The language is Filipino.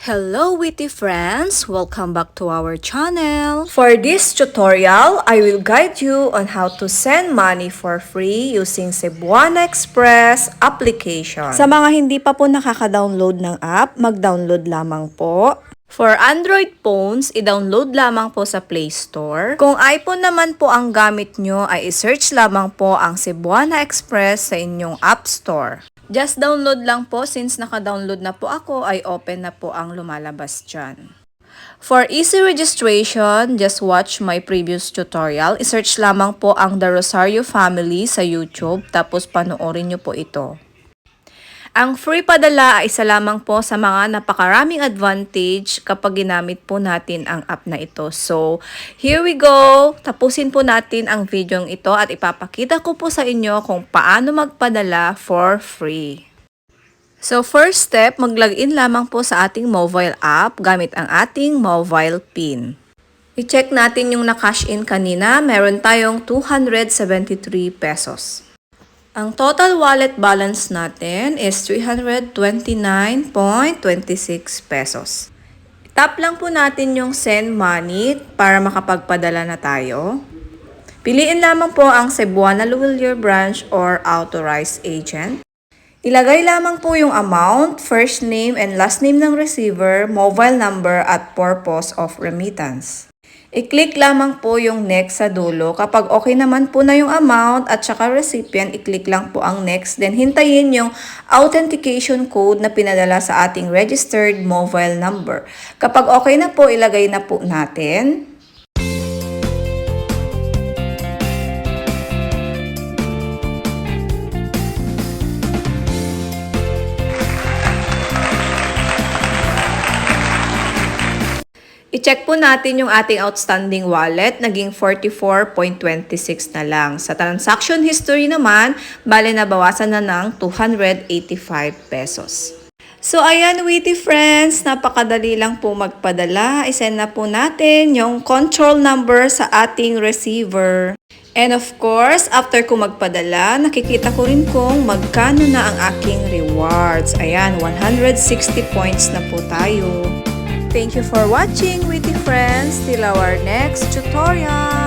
Hello witty friends! Welcome back to our channel! For this tutorial, I will guide you on how to send money for free using Cebuana Express application. Sa mga hindi pa po nakaka-download ng app, mag-download lamang po. For Android phones, i-download lamang po sa Play Store. Kung iPhone naman po ang gamit nyo, ay i-search lamang po ang Cebuana Express sa inyong App Store. Just download lang po, since naka-download na po ako, ay open na po ang lumalabas dyan. For easy registration, just watch my previous tutorial. I-search lamang po ang The Rosario Family sa YouTube, tapos panoorin nyo po ito. Ang free padala ay isa lamang po sa mga napakaraming advantage kapag ginamit po natin ang app na ito. So, here we go! Tapusin po natin ang video ito at ipapakita ko po sa inyo kung paano magpadala for free. So, first step, mag-login lamang po sa ating mobile app gamit ang ating mobile PIN. I-check natin yung na-cash in kanina. Meron tayong 273 pesos. Ang total wallet balance natin is 329.26 pesos. Tap lang po natin yung send money para makapagpadala na tayo. Piliin lamang po ang Cebuana Luwilier branch or authorized agent. Ilagay lamang po yung amount, first name and last name ng receiver, mobile number at purpose of remittance. I-click lamang po yung next sa dulo. Kapag okay naman po na yung amount at saka recipient, i-click lang po ang next. Then hintayin yung authentication code na pinadala sa ating registered mobile number. Kapag okay na po, ilagay na po natin. I-check po natin yung ating outstanding wallet, naging 44.26 na lang. Sa transaction history naman, bale nabawasan na ng 285 pesos. So ayan witty friends, napakadali lang po magpadala. I-send na po natin yung control number sa ating receiver. And of course, after ko magpadala, nakikita ko rin kung magkano na ang aking rewards. Ayan, 160 points na po tayo. Thank you for watching, witty friends. Till our next tutorial.